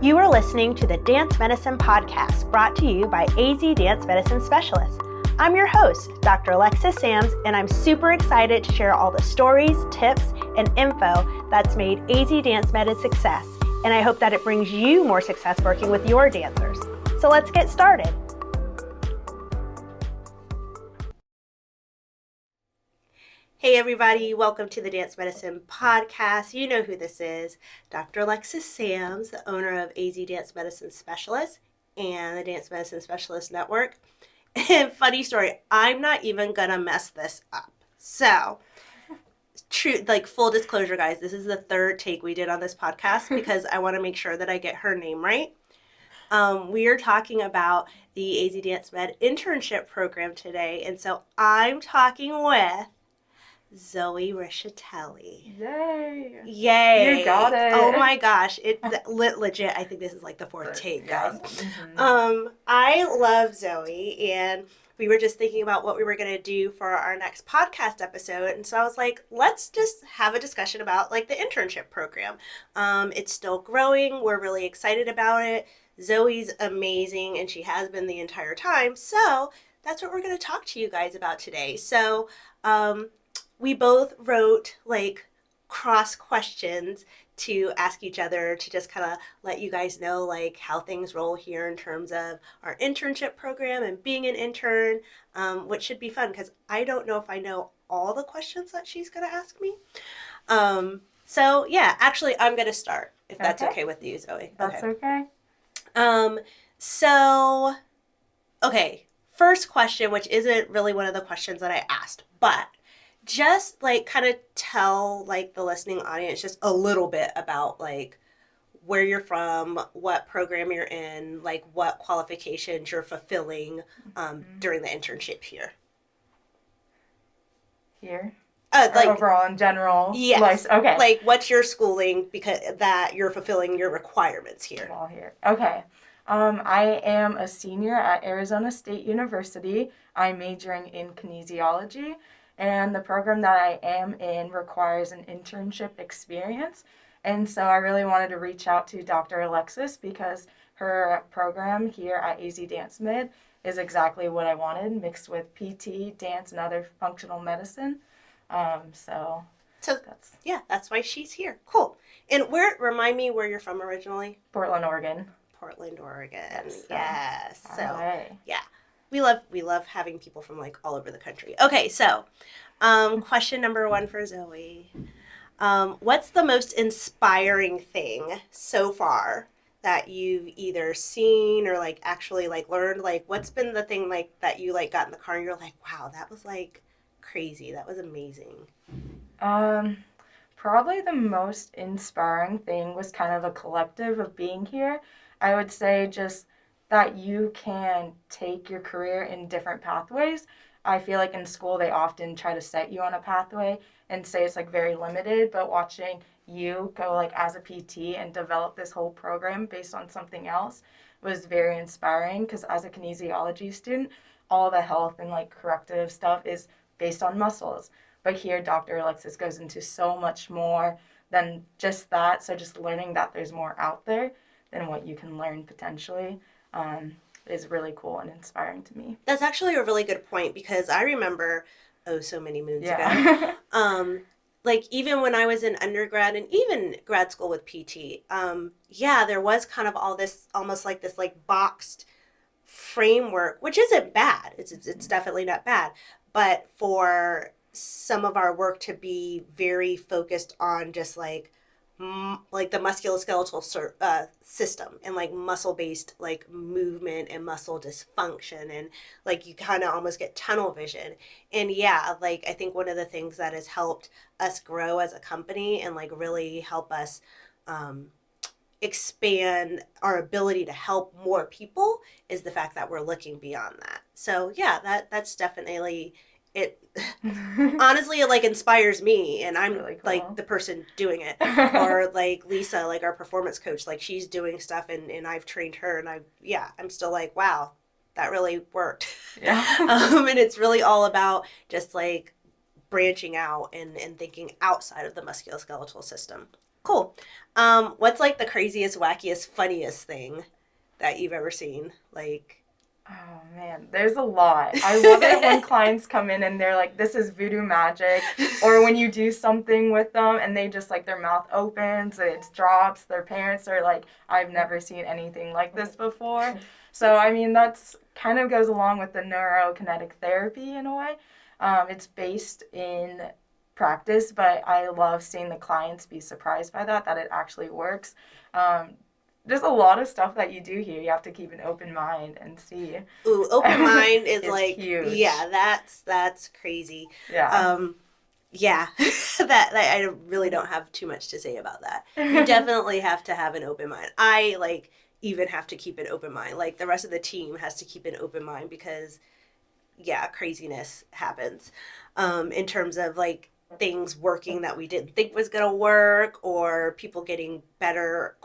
You are listening to the Dance Medicine Podcast, brought to you by AZ Dance Medicine Specialists. I'm your host, Dr. Alexis Sams, and I'm super excited to share all the stories, tips, and info that's made AZ Dance Med a success. And I hope that it brings you more success working with your dancers. So let's get started. Hey everybody, welcome to the Dance Medicine Podcast. You know who this is, Dr. Alexis Sams, the owner of AZ Dance Medicine Specialists and the Dance Medicine Specialist Network. And funny story, I'm not even gonna mess this up. So, full disclosure, guys, this is the third take we did on this podcast because I want to make sure that I get her name right. We are talking about the AZ Dance Med internship program today, and so I'm talking with Zoe Rischitelli. Yay! Yay! You got it. Oh my gosh, legit. I think this is like the fourth take, guys. Mm-hmm. I love Zoe, and we were just thinking about what we were gonna do for our next podcast episode, and so I was like, let's just have a discussion about like the internship program. It's still growing. We're really excited about it. Zoe's amazing, and she has been the entire time. So that's what we're gonna talk to you guys about today. So, we both wrote like cross questions to ask each other to just kind of let you guys know like how things roll here in terms of our internship program and being an intern, which should be fun because I don't know if I know all the questions that she's going to ask me. So yeah, actually I'm going to start if that's okay with you, Zoe. That's okay. Okay, first question, which isn't really one of the questions that I asked, but just like kind of tell like the listening audience just a little bit about like where you're from, what program you're in, like what qualifications you're fulfilling during the internship here. Like overall in general. Yes. Okay. Like what's your schooling because that you're fulfilling your requirements here. All here. Okay. I am a senior at Arizona State University. I'm majoring in kinesiology. And the program that I am in requires an internship experience. And so I really wanted to reach out to Dr. Alexis because her program here at AZ Dance Med is exactly what I wanted, mixed with PT, dance, and other functional medicine. So that's why she's here. Cool. And remind me where you're from originally? Portland, Oregon. Portland, Oregon. Yes. So, right. Yeah. We love having people from like all over the country. Okay, so question number 1 for Zoe. What's the most inspiring thing so far that you've either seen or like actually like learned? Like what's been the thing like that you like got in the car and you're like, wow, that was like crazy. That was amazing. Probably the most inspiring thing was kind of a collective of being here. I would say just that you can take your career in different pathways. I feel like in school they often try to set you on a pathway and say it's like very limited, but watching you go like as a PT and develop this whole program based on something else was very inspiring because as a kinesiology student, all the health and like corrective stuff is based on muscles. But here Dr. Alexis goes into so much more than just that. So just learning that there's more out there than what you can learn potentially is really cool and inspiring to me. That's actually a really good point because I remember, so many moons ago, like even when I was in undergrad and even grad school with PT, there was kind of all this, almost like this like boxed framework, which isn't bad. It's definitely not bad, but for some of our work to be very focused on just like the musculoskeletal system and like muscle-based like movement and muscle dysfunction and like you kind of almost get tunnel vision. And like I think one of the things that has helped us grow as a company and like really help us expand our ability to help more people is the fact that we're looking beyond that. So that's definitely it. Honestly, it like inspires me, and I'm really cool. Like the person doing it, or like Lisa, like our performance coach, like she's doing stuff, and I've trained her, and I'm still like, wow, that really worked. Yeah. And it's really all about just like branching out and thinking outside of the musculoskeletal system. Cool. What's like the craziest, wackiest, funniest thing that you've ever seen? Like, Oh man, there's a lot. I love it when clients come in and they're like, this is voodoo magic. Or when you do something with them and they just like their mouth opens, it drops, their parents are like, I've never seen anything like this before. So, I mean, that's kind of goes along with the neurokinetic therapy in a way. It's based in practice, but I love seeing the clients be surprised by that it actually works. Um, there's a lot of stuff that you do here. You have to keep an open mind and see. ooh, open mind is It's like, huge. yeah, that's crazy. Yeah. Um, yeah, that I really don't have too much to say about that. You definitely have to have an open mind. I like even have to keep an open mind. Like the rest of the team has to keep an open mind because yeah, craziness happens. In terms of like things working that we didn't think was going to work, or people getting better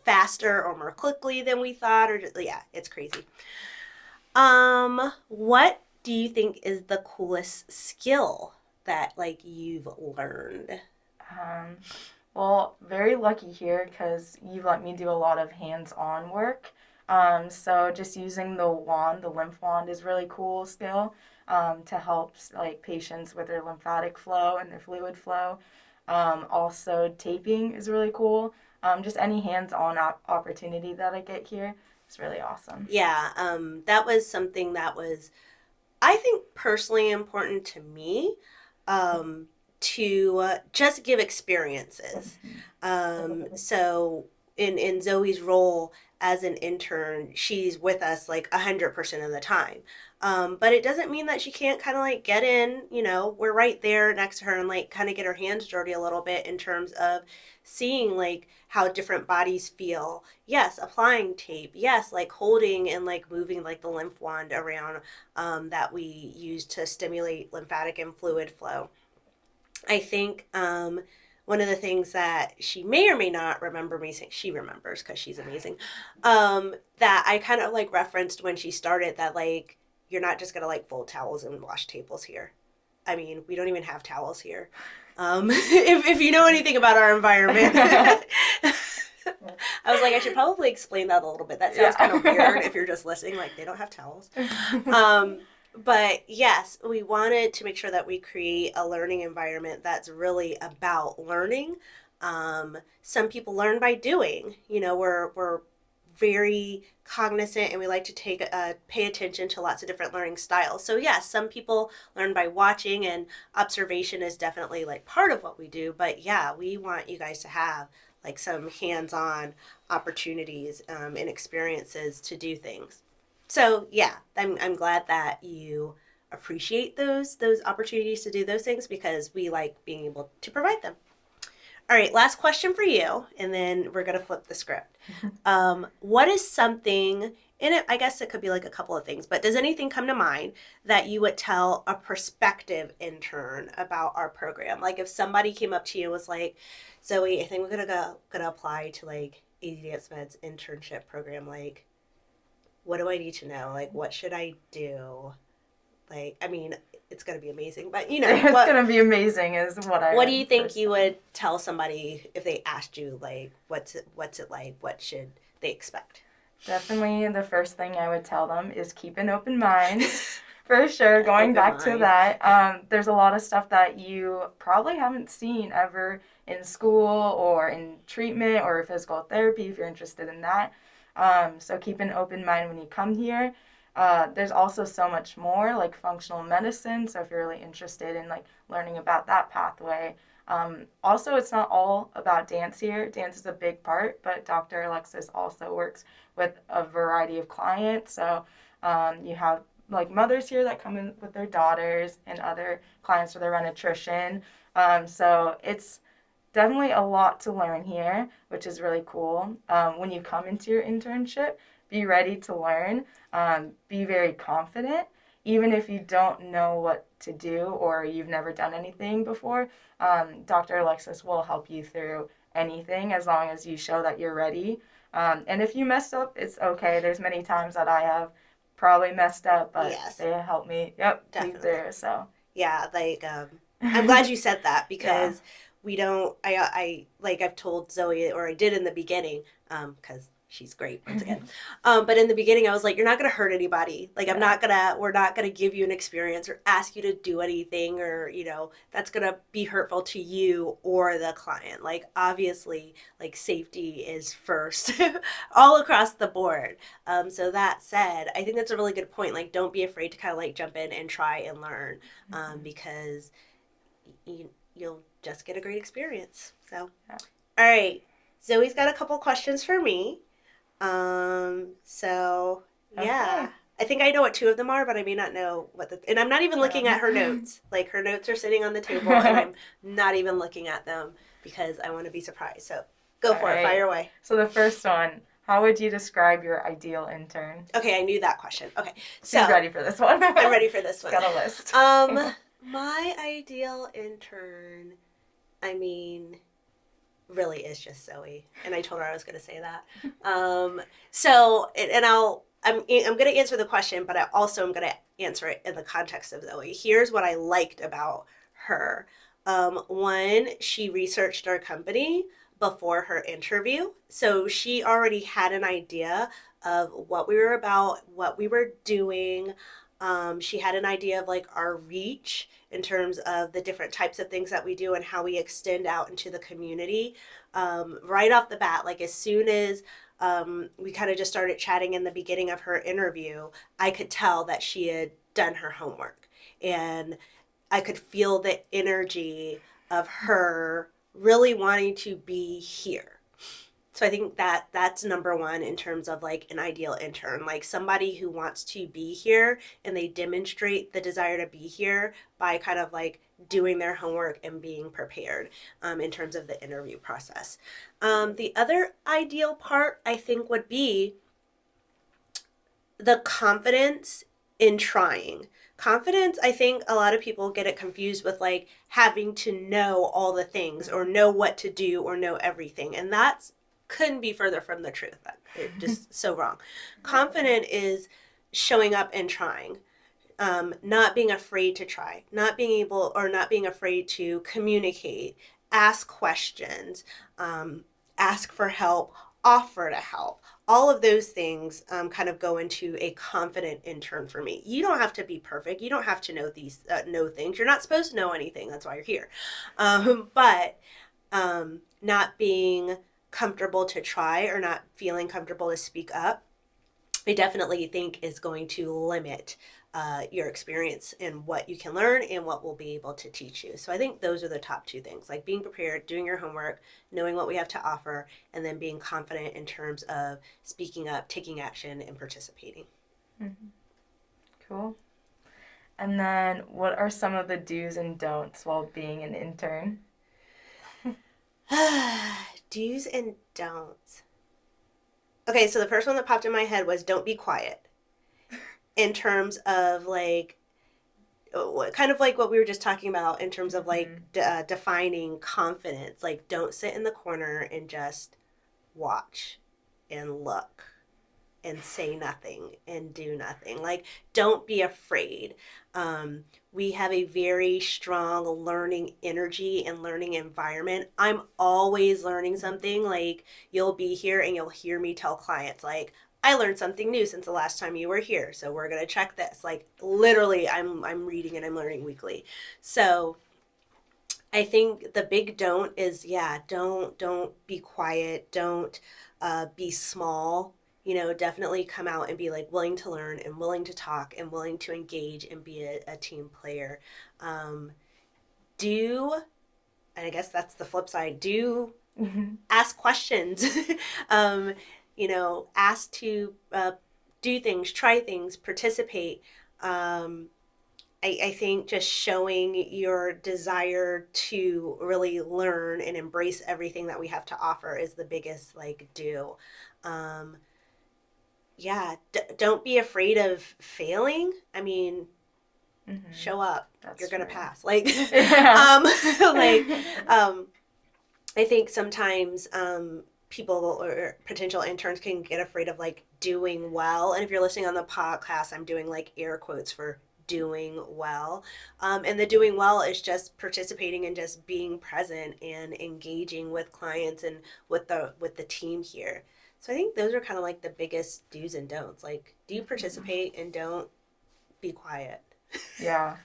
faster or more quickly than we thought, or just, yeah, it's crazy. What do you think is the coolest skill that like you've learned? Um, well, very lucky here because you let me do a lot of hands-on work. So just using the wand, the lymph wand, is really cool skill to help like patients with their lymphatic flow and their fluid flow. Also, taping is really cool. Just any hands-on opportunity that I get here is really awesome. Yeah, that was something that was I think personally important to me, to just give experiences. So in Zoe's role as an intern, she's with us like 100% of the time. But it doesn't mean that she can't kind of like get in. You know, we're right there next to her and like kind of get her hands dirty a little bit in terms of seeing like how different bodies feel. Yes, applying tape. Yes, like holding and like moving like the lymph wand around, that we use to stimulate lymphatic and fluid flow. I think one of the things that she may or may not remember me saying, she remembers because she's amazing, that I kind of like referenced when she started that like, you're not just going to like fold towels and wash tables here. I mean, we don't even have towels here. If you know anything about our environment, I was like, I should probably explain that a little bit. That sounds kind of weird Yeah. if you're just listening, like they don't have towels. Um, but yes, we wanted to make sure that we create a learning environment that's really about learning. Some people learn by doing. You know, we're very cognizant and we like to take pay attention to lots of different learning styles. So yes, some people learn by watching, and observation is definitely like part of what we do. But yeah, we want you guys to have like some hands-on opportunities, and experiences to do things. So yeah, I'm glad that you appreciate those opportunities to do those things because we like being able to provide them. All right, last question for you, and then we're gonna flip the script. What is something in it? I guess it could be like a couple of things, but does anything come to mind that you would tell a prospective intern about our program? Like if somebody came up to you and was like, "Zoe, I think we're gonna apply to like AZDM's internship program. Like, what do I need to know? Like, what should I do?" Like, I mean, it's gonna be amazing, but you know It's what? gonna be amazing, is what I What do would you think first you say. would tell somebody if they asked you like, what's it like? What should they expect? Definitely the first thing I would tell them is keep an open mind. For sure, going Open back to mind. that, there's a lot of stuff that you probably haven't seen ever in school or in treatment or physical therapy if you're interested in that. So keep an open mind when you come here. There's also so much more like functional medicine. So if you're really interested in like learning about that pathway, also it's not all about dance here. Dance is a big part, but Dr. Alexis also works with a variety of clients. So you have like mothers here that come in with their daughters and other clients with their nutrition. So it's definitely a lot to learn here, which is really cool. When you come into your internship, be ready to learn, be very confident. Even if you don't know what to do or you've never done anything before, Dr. Alexis will help you through anything as long as you show that you're ready. And if you mess up, it's okay. There's many times that I have probably messed up, but Yes, they help me, yep, lead definitely. through. So, Yeah, like I'm glad you said that yeah. because we don't, I like I've told Zoe, or I did in the beginning, because she's great once again. But in the beginning, I was like, you're not going to hurt anybody. Like, Yeah. we're not going to give you an experience or ask you to do anything, or, that's going to be hurtful to you or the client. Like, obviously, like, safety is first all across the board. So that said, I think that's a really good point. Like, don't be afraid to kind of like jump in and try and learn, because you'll just get a great experience. So, Yeah. all right. Zoe's got a couple questions for me. So yeah, Okay. I think I know what two of them are, but I may not know and I'm not even looking at her notes. Like her notes are sitting on the table and I'm not even looking at them because I want to be surprised. So go All for it. right. Fire away. So the first one, how would you describe your ideal intern? Okay, I knew that question. Okay, She's so ready for this one. I'm ready for this She's one. got a list. My ideal intern, I mean, really is just Zoe, and I told her I was going to say that. So, and I'm going to answer the question, but I also am going to answer it in the context of Zoe. Here's what I liked about her. One, she researched our company before her interview, so she already had an idea of what we were about, what we were doing. She had an idea of like our reach in terms of the different types of things that we do and how we extend out into the community. Right off the bat, like as soon as we kind of just started chatting in the beginning of her interview, I could tell that she had done her homework. And I could feel the energy of her really wanting to be here. So I think that that's number one in terms of like an ideal intern, like somebody who wants to be here and they demonstrate the desire to be here by kind of like doing their homework and being prepared, in terms of the interview process. The other ideal part I think would be the confidence in trying. Confidence, I think a lot of people get it confused with like having to know all the things or know what to do or know everything. And that's couldn't be further from the truth. It just so wrong. Confident is showing up and trying. Not being afraid to try, not being able or not being afraid to communicate, ask questions, ask for help, offer to help. All of those things, kind of go into a confident intern for me. You don't have to be perfect. You don't have to know things. You're not supposed to know anything. That's why you're here. But not being comfortable to try or not feeling comfortable to speak up, I definitely think is going to limit your experience and what you can learn and what we'll be able to teach you. So I think those are the top two things, like being prepared, doing your homework, knowing what we have to offer, and then being confident in terms of speaking up, taking action, and participating. Mm-hmm. Cool. And then what are some of the do's and don'ts while being an intern? Do's and don'ts. Okay, so the first one that popped in my head was don't be quiet, in terms of like kind of like what we were just talking about in terms of like defining confidence. Like don't sit in the corner and just watch and look and say nothing and do nothing. Like don't be afraid. We have a very strong learning energy and learning environment. I'm always learning something. Like you'll be here and you'll hear me tell clients like, I learned something new since the last time you were here, so we're gonna check this. Like literally, I'm reading and I'm learning weekly. So I think the big don't is, yeah, don't be quiet, don't be small. Definitely come out and be like willing to learn and willing to talk and willing to engage and be a team player. Um, do and I guess that's the flip side. Do ask questions. um, ask to do things, try things, participate. Um, I think just showing your desire to really learn and embrace everything that we have to offer is the biggest like do. Um, yeah, don't be afraid of failing. I mean, show up. That's You're gonna true. pass. Like, Yeah. like, I think sometimes people or potential interns can get afraid of like doing well. And if you're listening on the podcast, I'm doing like air quotes for doing well. And the doing well is just participating and just being present and engaging with clients and with the team here. So I think those are kind of like the biggest do's and don'ts. Like, do you participate and don't be quiet? Yeah.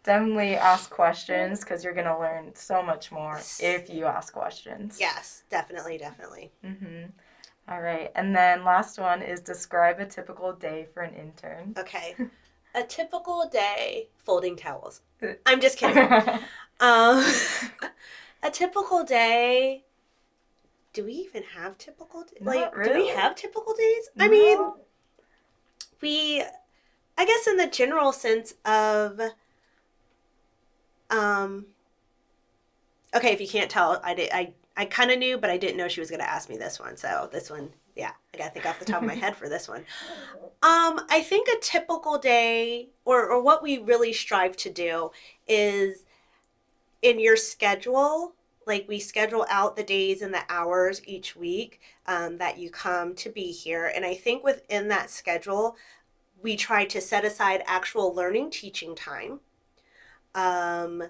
Definitely ask questions because you're going to learn so much more if you ask questions. Yes, definitely, definitely. Mm-hmm. All right. And then last one is describe a typical day for an intern. Okay. A typical day, folding towels. I'm just kidding. Um, a typical day. Do we even have typical days? Not Do we really. have typical days? No. I mean, we, I guess in the general sense of, um, okay, if you can't tell, I kind of knew, but I didn't know she was going to ask me this one. So this one, yeah, I got to think off the top of my head for this one. I think a typical day, or what we really strive to do, is in your schedule. Like, we schedule out the days and the hours each week that you come to be here, and I think within that schedule, we try to set aside actual learning teaching time. Um,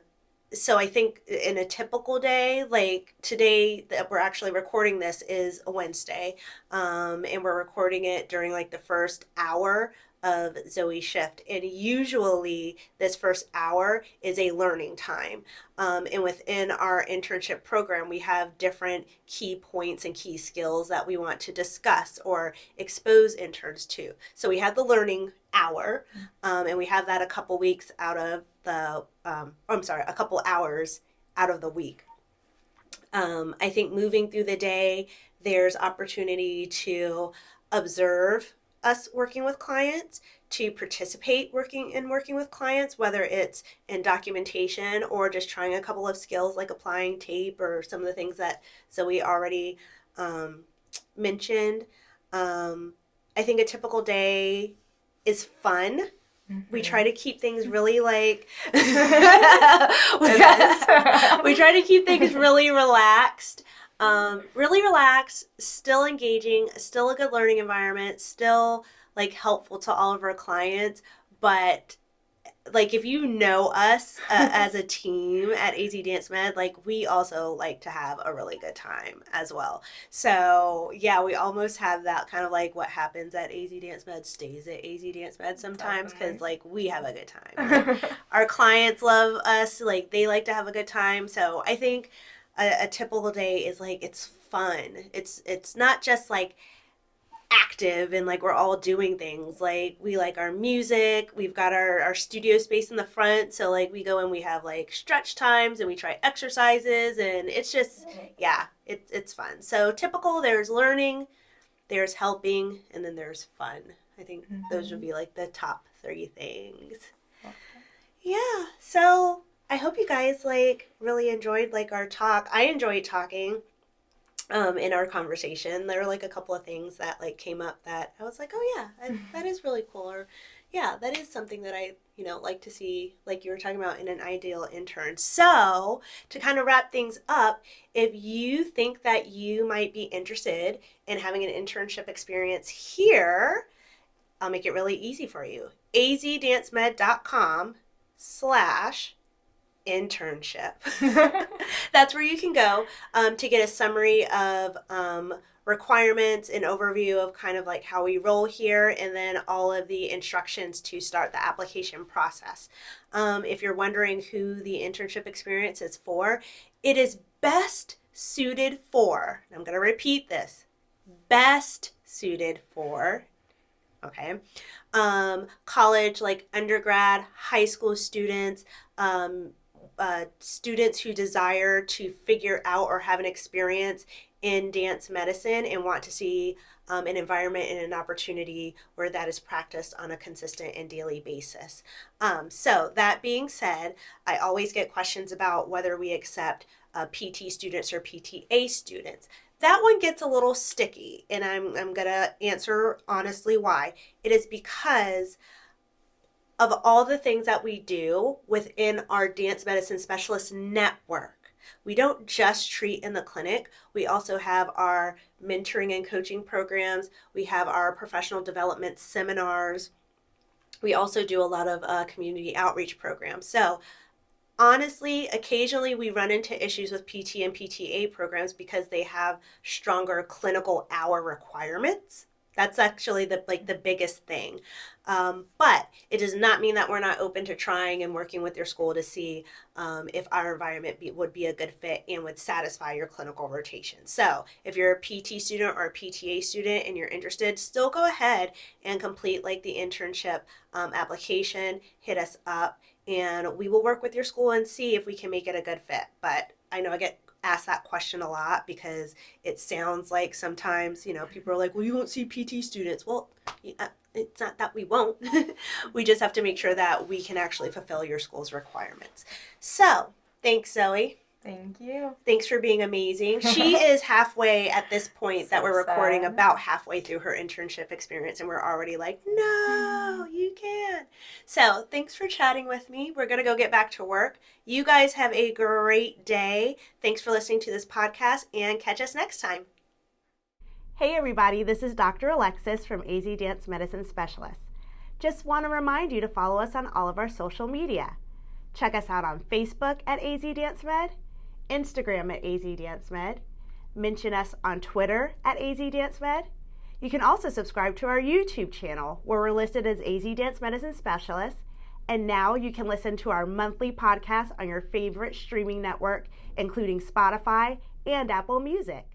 so I think in a typical day, like today that we're actually recording this is a Wednesday, and we're recording it during like the first hour of Zoe's shift. And usually this first hour is a learning time. And within our internship program, we have different key points and key skills that we want to discuss or expose interns to. So we have the learning hour, and we have that a couple weeks out of the, a couple hours out of the week. I think moving through the day, there's opportunity to observe us working with clients, to participate working with clients, whether it's in documentation or just trying a couple of skills like applying tape or some of the things that Zoe already mentioned. I think a typical day is fun. We try to keep things really like we try to keep things really relaxed, still engaging, still a good learning environment, still like helpful to all of our clients. But like, if you know us as a team at AZ Dance Med, like, we also like to have a really good time as well. So yeah, we almost have that kind of like what happens at AZ Dance Med stays at AZ Dance Med sometimes, because like we have a good time. Like, our clients love us, like they like to have a good time. So I think a typical day is like, it's fun. It's not just like active and like we're all doing things. Like, we like our music, we've got our studio space in the front, so like we go and we have like stretch times and we try exercises, and it's just, yeah, it's fun. So typical, there's learning, there's helping, and then there's fun. I think those would be like the top 3 things. Yeah, so I hope you guys like really enjoyed like our talk. I enjoyed talking in our conversation. There were like a couple of things that like came up that I was like, oh yeah, that is really cool. Or yeah, that is something that I, like to see, like you were talking about, in an ideal intern. So to kind of wrap things up, if you think that you might be interested in having an internship experience here, I'll make it really easy for you. azdancemed.com/internship. That's where you can go to get a summary of requirements, an overview of kind of like how we roll here, and then all of the instructions to start the application process. If you're wondering who the internship experience is for, it is best suited for, I'm going to repeat this, best suited for, okay, college, like undergrad, high school students, students who desire to figure out or have an experience in dance medicine and want to see an environment and an opportunity where that is practiced on a consistent and daily basis. So that being said, I always get questions about whether we accept PT students or PTA students. That one gets a little sticky, and I'm going to answer honestly why. It is because of all the things that we do within our dance medicine specialist network. We don't just treat in the clinic. We also have our mentoring and coaching programs. We have our professional development seminars. We also do a lot of community outreach programs. So honestly, occasionally we run into issues with PT and PTA programs because they have stronger clinical hour requirements. That's actually the biggest thing, but it does not mean that we're not open to trying and working with your school to see if our environment would be a good fit and would satisfy your clinical rotation. So if you're a PT student or a PTA student and you're interested, still go ahead and complete like the internship application. Hit us up and we will work with your school and see if we can make it a good fit. But I know I get asked that question a lot because it sounds like sometimes, people are like, well, you won't see PT students. Well, it's not that we won't. We just have to make sure that we can actually fulfill your school's requirements. So, thanks, Zoe. Thank you. Thanks for being amazing. She is halfway at this point that So we're recording, sad. about halfway through her internship experience, and we're already like, no, you can't. So thanks for chatting with me. We're going to go get back to work. You guys have a great day. Thanks for listening to this podcast, and catch us next time. Hey, everybody. This is Dr. Alexis from AZDM Medicine Specialist. Just want to remind you to follow us on all of our social media. Check us out on Facebook at AZDanceMed, Instagram at AZDanceMed, mention us on Twitter at AZDanceMed. You can also subscribe to our YouTube channel where we're listed as AZDM Medicine Specialists. And now you can listen to our monthly podcast on your favorite streaming network, including Spotify and Apple Music.